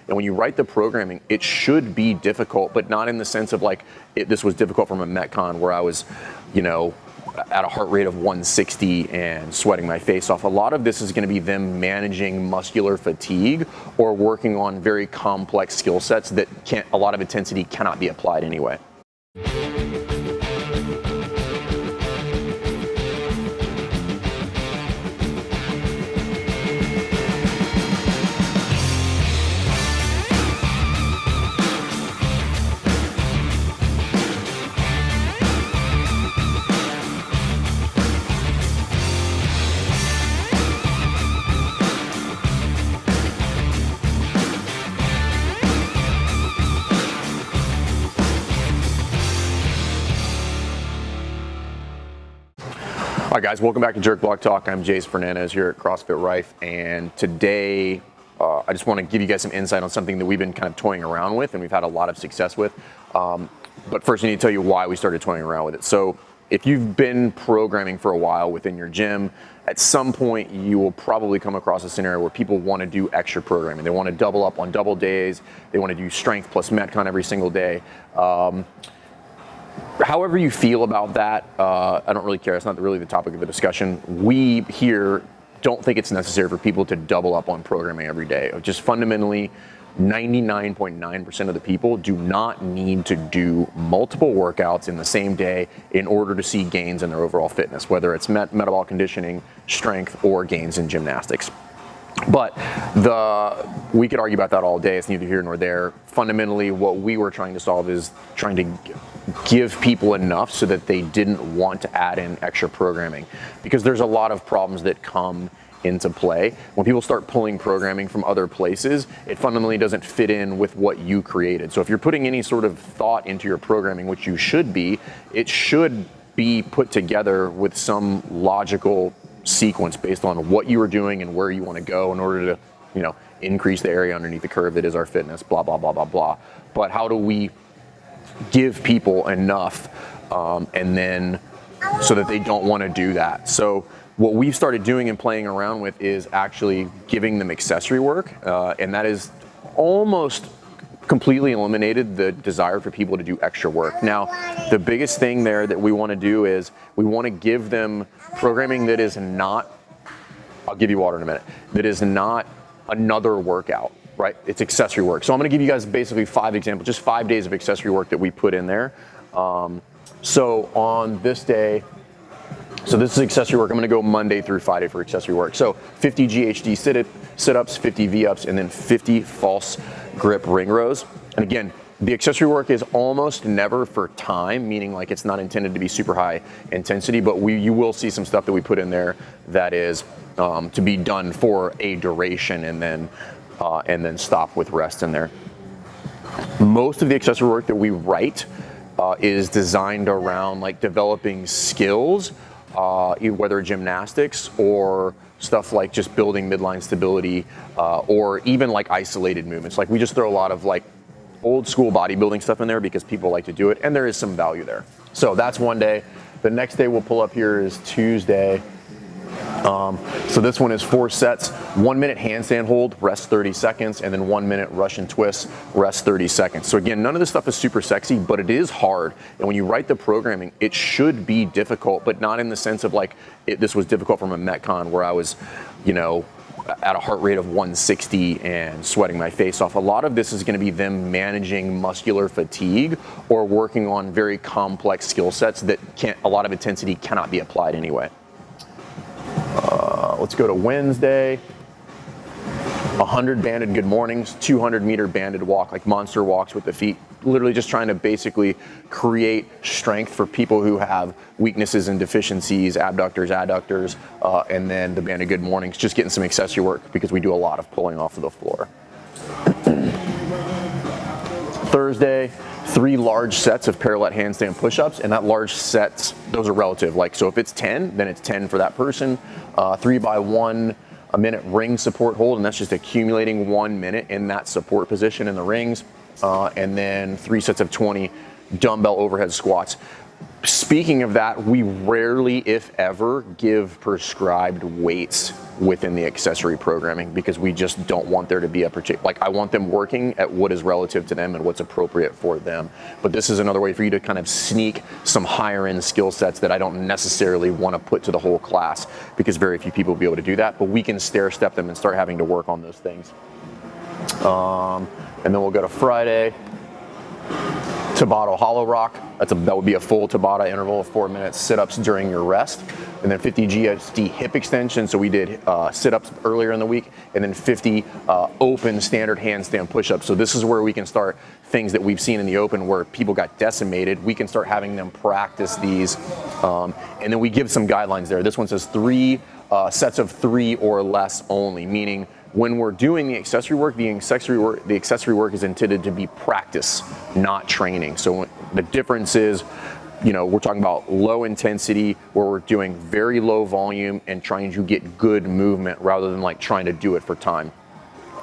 And when you write the programming, it should be difficult, but not in the sense of like this was difficult from a Metcon where I was, you know, at a heart rate of 160 and sweating my face off. A lot of this is going to be them managing muscular fatigue or working on very complex skill sets that a lot of intensity cannot be applied anyway. All right, guys, welcome back to Jerk Block Talk. I'm Jace Fernandez here at CrossFit Rife, and today I just want to give you guys some insight on something that we've been kind of toying around with and we've had a lot of success with. But first, I need to tell you why we started toying around with it. So if you've been programming for a while within your gym, at some point you will probably come across a scenario where people want to do extra programming. They want to double up on double days. They want to do strength plus Metcon every single day. However you feel about that, I don't really care. It's not really the topic of the discussion. We here don't think it's necessary for people to double up on programming every day. Just fundamentally, 99.9% of the people do not need to do multiple workouts in the same day in order to see gains in their overall fitness, whether it's metabolic conditioning, strength, or gains in gymnastics. But we could argue about that all day. It's neither here nor there. Fundamentally, what we were trying to solve is trying to give people enough so that they didn't want to add in extra programming, because there's a lot of problems that come into play. When people start pulling programming from other places, it fundamentally doesn't fit in with what you created. So if you're putting any sort of thought into your programming, which you should be, it should be put together with some logical sequence based on what you are doing and where you want to go in order to, you know, increase the area underneath the curve that is our fitness, blah, blah, blah, blah, blah. But how do we give people enough and then so that they don't want to do that? So what we've started doing and playing around with is actually giving them accessory work, and that is almost completely eliminated the desire for people to do extra work. Now, the biggest thing there that we want to do is we want to give them programming that is not, I'll give you water in a minute, that is not another workout, right? It's accessory work. So I'm going to give you guys basically 5 examples, just 5 days of accessory work that we put in there. So on this day, so this is accessory work. I'm going to go Monday through Friday for accessory work. So 50 GHD sit-ups, 50 V-ups, and then 50 false grip ring rows. And again, the accessory work is almost never for time, meaning like it's not intended to be super high intensity, but you will see some stuff that we put in there that is to be done for a duration and then stop with rest in there. Most of the accessory work that we write is designed around like developing skills, whether gymnastics or stuff like just building midline stability, or even like isolated movements. Like we just throw a lot of like old school bodybuilding stuff in there because people like to do it, and there is some value there. So that's one day. The next day we'll pull up here is Tuesday. So this one is 4 sets, 1 minute handstand hold, rest 30 seconds, and then 1 minute Russian twist, rest 30 seconds. So again, none of this stuff is super sexy, but it is hard. And when you write the programming, it should be difficult, but not in the sense of like this was difficult from a Metcon where I was, you know, at a heart rate of 160 and sweating my face off. A lot of this is going to be them managing muscular fatigue or working on very complex skill sets that a lot of intensity cannot be applied anyway. Let's go to Wednesday. 100 banded good mornings, 200 meter banded walk, like monster walks with the feet. Literally just trying to basically create strength for people who have weaknesses and deficiencies, abductors, adductors, and then the banded good mornings, just getting some accessory work because we do a lot of pulling off of the floor. Thursday, 3 large sets of parallel handstand push-ups, and that large sets, those are relative. Like, so if it's 10, then it's 10 for that person. 3 by 1 a minute ring support hold, and that's just accumulating 1 minute in that support position in the rings. And then 3 sets of 20 dumbbell overhead squats. Speaking of that, we rarely, if ever, give prescribed weights within the accessory programming because we just don't want there to be a particular, like I want them working at what is relative to them and what's appropriate for them. But this is another way for you to kind of sneak some higher end skill sets that I don't necessarily want to put to the whole class because very few people will be able to do that, but we can stair step them and start having to work on those things. And then we'll go to Friday. Tabata hollow rock. That would be a full Tabata interval of 4 minutes sit-ups during your rest. And then 50 GSD hip extension. So we did sit-ups earlier in the week, and then 50 open standard handstand push-ups. So this is where we can start things that we've seen in the open where people got decimated. We can start having them practice these. And then we give some guidelines there. This one says 3 sets of 3 or less only, meaning when we're doing the accessory work, the accessory work is intended to be practice, not training. So the difference is, we're talking about low intensity where we're doing very low volume and trying to get good movement rather than like trying to do it for time.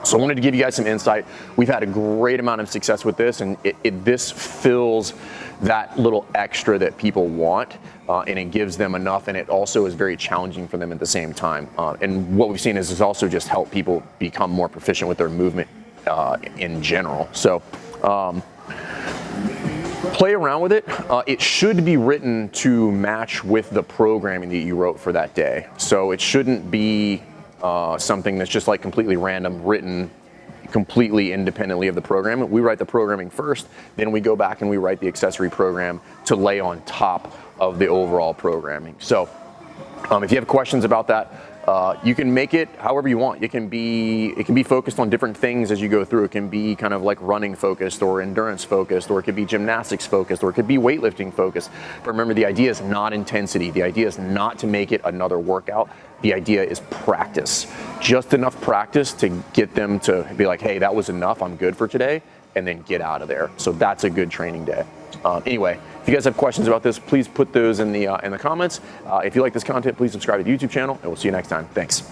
So I wanted to give you guys some insight. We've had a great amount of success with this, and this fills that little extra that people want, and it gives them enough, and it also is very challenging for them at the same time. And what we've seen is also just help people become more proficient with their movement in general. So play around with it. It should be written to match with the programming that you wrote for that day. So it shouldn't be something that's just like completely random, written completely independently of the program. We write the programming first, then we go back and we write the accessory program to lay on top of the overall programming. So if you have questions about that, you can make it however you want. It can be focused on different things as you go through. It can be kind of like running focused or endurance focused, or it could be gymnastics focused, or it could be weightlifting focused. But remember, the idea is not intensity. The idea is not to make it another workout. The idea is practice. Just enough practice to get them to be like, hey, that was enough, I'm good for today, and then get out of there. So that's a good training day. Anyway, if you guys have questions about this, please put those in the comments. If you like this content, please subscribe to the YouTube channel, and we'll see you next time. Thanks.